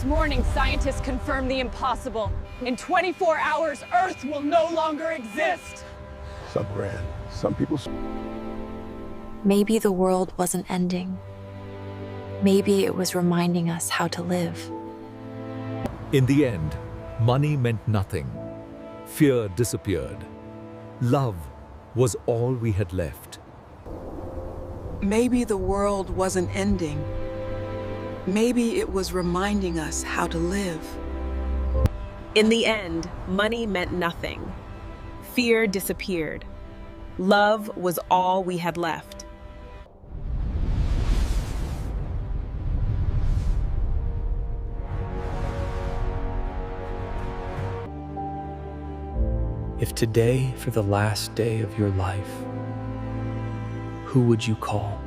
morning, scientists confirmed the impossible. In 24 hours, Earth will no longer exist. Sub-grand. Some people... Maybe the world wasn't ending. Maybe it was reminding us how to live. In the end, money meant nothing. Fear disappeared. Love was all we had left. Maybe the world wasn't ending. Maybe it was reminding us how to live. In the end, money meant nothing. Fear disappeared. Love was all we had left. If today, for the last day of your life, who would you call?